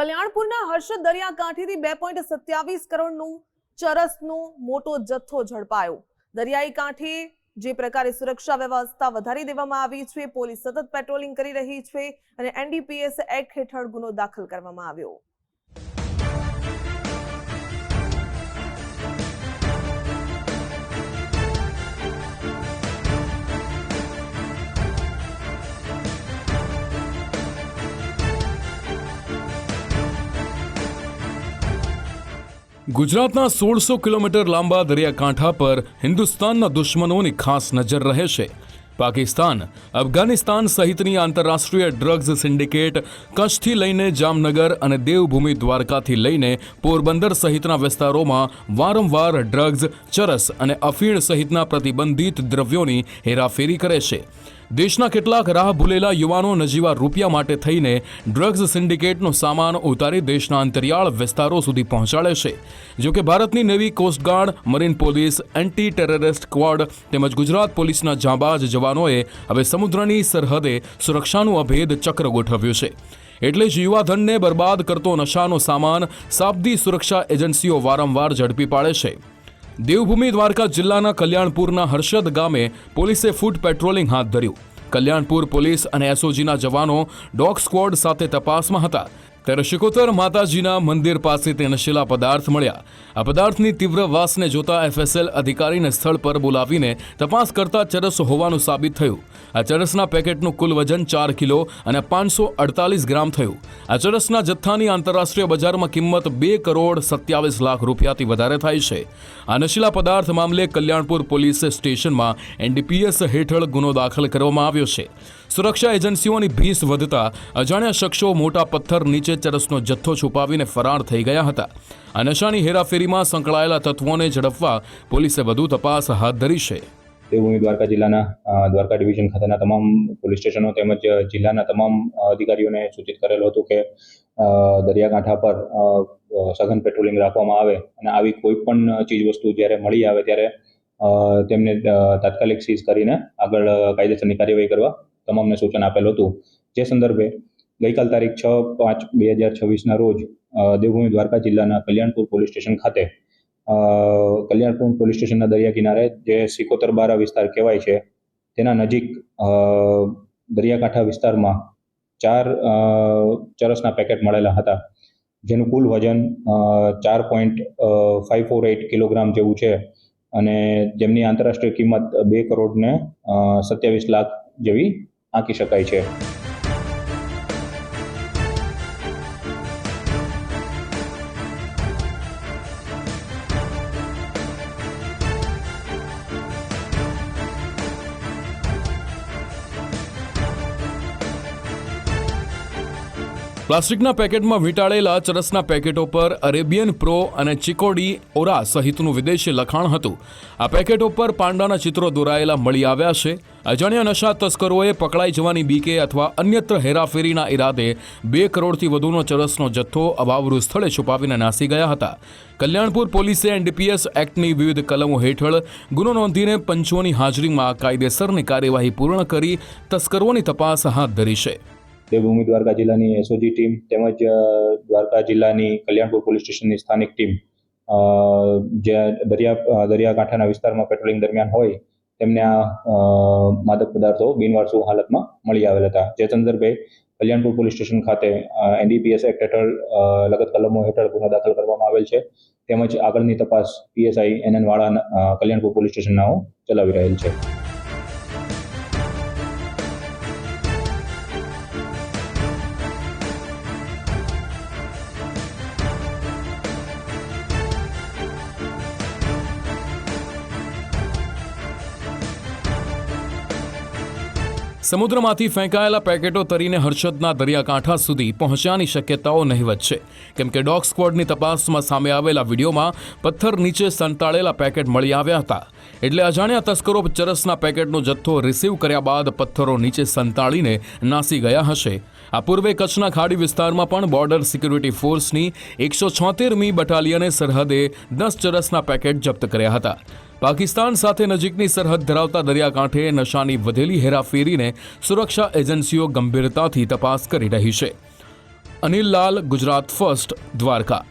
કલ્યાણપુરના હર્ષદ દરિયાકાંઠેથી 2.27 કરોડનું ચરસનો મોટો જથ્થો ઝડપાયો। દરિયાઈ કાંઠે જે પ્રકારે સુરક્ષા વ્યવસ્થા વધારી દેવામાં આવી છે, પોલીસ સતત પેટ્રોલિંગ કરી રહી છે અને એનડીપીએસ એક્ટ હેઠળ ગુનો દાખલ કરવામાં આવ્યો। ગુજરાતના 1600 કિલોમીટર લાંબા દરિયાકાંઠા પર હિન્દુસ્તાનના દુશ્મનોની ખાસ નજર રહે છે। પાકિસ્તાન, અફઘાનિસ્તાન સહિતની આંતરરાષ્ટ્રીય ડ્રગ્સ સિન્ડિકેટ કચ્છથી લઈને જામનગર અને દેવભૂમિ દ્વારકાથી લઈને પોરબંદર સહિતના વિસ્તારોમાં વારંવાર ડ્રગ્સ, ચરસ અને અફીણ સહિતના પ્રતિબંધિત દ્રવ્યોની હેરાફેરી કરે છે। દેશના કેટલાક રાહ ભૂલેલા યુવાનો નજીવા રૂપિયા માટે થઈને ડ્રગ્સ સિન્ડિકેટનો સામાન ઉતારી દેશના અંતરિયાળ વિસ્તારો સુધી પહોંચાડે છે। જો કે ભારતની navy, coastguard, marine police, anti terrorist squad તેમજ ગુજરાત પોલીસના જાંબાજ જવાનોએ હવે સમુદ્રની સરહદે સુરક્ષાનું અભેદ ચક્ર ગોઠવ્યું છે। એટલે જ યુવાધનને બરબાદ કરતો નશાનો સામાન શાબ્દી સુરક્ષા એજન્સીઓ વારંવાર ઝડપી પાડે છે। દેવભૂમિ દ્વારકા જિલ્લાના કલ્યાણપુરના હર્ષદ ગામે પોલીસે ફૂટ પેટ્રોલિંગ હાથ ધર્યું। કલ્યાણપુર પોલીસ અને એસઓજીના જવાનો ડોગ સ્ક્વોડ સાથે તપાસમાં હતા ત્યારે શિકોતર માતાજીના મંદિર પાસેથી નશીલા પદાર્થ મળ્યા। આ પદાર્થની તીવ્ર વાસને જોતા એફએસએલ અધિકારીને સ્થળ પર બોલાવીને તપાસ કરતા ચરસ હોવાનું સાબિત થયું। આ ચરસના પેકેટનું કુલ વજન 4 કિલો અને 548 ગ્રામ થયું। આ ચરસના જથ્થાની આંતરરાષ્ટ્રીય બજારમાં કિંમત 2 કરોડ 27 લાખ રૂપિયાથી વધારે થાય છે। આ નશીલા પદાર્થ મામલે કલ્યાણપુર પોલીસ સ્ટેશનમાં એનડીપીએસ હેઠળ ગુનો દાખલ કરવામાં આવ્યો છે। સુરક્ષા એજન્સીઓની ભીસ વધતા અજાણ્યા શખ્સો મોટા પથ્થર નીચે ચરસનો જથ્થો છુપાવીને ફરાર થઈ ગયા હતા। આ નશાની હેરાફેરીમાં સંકળાયેલા તત્વોને ઝડપવા પોલીસે વધુ તપાસ હાથ ધરી છે। દેવભૂમિ દ્વારકા જિલ્લાના દ્વારકા ડિવિઝન ખાતેના તમામ પોલીસ સ્ટેશનો તેમજ જિલ્લાના તમામ અધિકારીઓને સૂચિત કરેલું હતું કે દરિયાકાંઠા પર સઘન પેટ્રોલિંગ રાખવામાં આવે અને આવી કોઈ પણ ચીજ વસ્તુ જ્યારે મળી આવે ત્યારે તેમને તાત્કાલિક સીઝ કરીને આગળ કાયદેસરની કાર્યવાહી કરવા તમામને સૂચન આપેલું હતું। જે સંદર્ભે ગઈકાલ તારીખ 6/5/2026ના રોજ દેવભૂમિ દ્વારકા જિલ્લાના કલ્યાણપુર પોલીસ સ્ટેશન ખાતે કલ્યાણપુર પોલીસ સ્ટેશનના દરિયા કિનારે જે સિકોતર બારા વિસ્તાર કહેવાય છે તેના નજીક દરિયાકાંઠા વિસ્તારમાં 4 ચરસના પેકેટ મળેલા હતા, જેનું કુલ વજન 4.548 કિલોગ્રામ જેવું છે અને જેમની આંતરરાષ્ટ્રીય કિંમત 2 કરોડ ને 27 લાખ જેવી આંકી શકાય છે। પ્લાસ્ટિકના પેકેટમાં વીંટાળેલા ચરસના પેકેટો પર અરેબિયન પ્રો અને ચિકોડી ઓરા સહિતનું વિદેશી લખાણ હતું। આ પેકેટો પર પાંડાના ચિત્રો દોરાયેલા મળી આવ્યા છે। અજાણ્યા નશા તસ્કરોએ પકડાઈ જવાની બીકે અથવા અન્યત્ર હેરાફેરીના ઈરાદે 2 કરોડથી વધુનો ચરસનો જથ્થો અવાવરૂ સ્થળે છુપાવીને નાસી ગયા હતા। કલ્યાણપુર પોલીસે એનડીપીએસ એક્ટની વિવિધ કલમો હેઠળ ગુનો નોંધીને પંચોની હાજરીમાં કાયદેસરની કાર્યવાહી પૂર્ણ કરી તસ્કરોની તપાસ હાથ ધરી છે। દેવભૂમિ દ્વારકા જિલ્લાની એસઓજી ટીમ તેમજ દ્વારકા જિલ્લાની કલ્યાણપુર પોલીસ સ્ટેશનની સ્થાનિક ટીમ જે દરિયાકાંઠાના વિસ્તારમાં પેટ્રોલિંગ દરમિયાન હોય તેમને આ માદક પદાર્થો બિનવારસુ હાલતમાં મળી આવેલ હતા। જે સંદર્ભે કલ્યાણપુર પોલીસ સ્ટેશન ખાતે એનડીપીએસ એક્ટ હેઠળ લગત કલમો હેઠળ ગુનો દાખલ કરવામાં આવેલ છે તેમજ આગળની તપાસ પીએસઆઈ NN વાળા કલ્યાણપુર પોલીસ સ્ટેશનનાઓ ચલાવી રહેલ છે। સમુદ્રમાંથી ફેંકાયેલા પેકેટો તરીને હર્ષદના દરિયાકાંઠા સુધી પહોંચ્યાની શક્યતાઓ નહિવત છે, કેમ કે ડોગ સ્ક્વોડની તપાસમાં સામે આવેલા વિડીયોમાં પથ્થર નીચે સંતાડેલા પેકેટ મળી આવ્યા હતા। એટલે અજાણ્યા તસ્કરો ચરસના પેકેટનો જથ્થો રિસીવ કર્યા બાદ પથ્થરો નીચે સંતાડીને નાસી ગયા હશે। આ પૂર્વે કચ્છના ખાડી વિસ્તારમાં પણ બોર્ડર સિક્યુરિટી ફોર્સની 176મી બટાલિયને સરહદે 10 ચરસના પેકેટ જપ્ત કર્યા હતા। પાકિસ્તાન સાથે નજીકની સરહદ ધરાવતા દરિયાકાંઠે નશાની વધેલી હેરાફેરીને સુરક્ષા એજન્સીઓ ગંભીરતાથી તપાસ કરી રહી છે। અનિલ લાલ, ગુજરાત ફર્સ્ટ, દ્વારકા.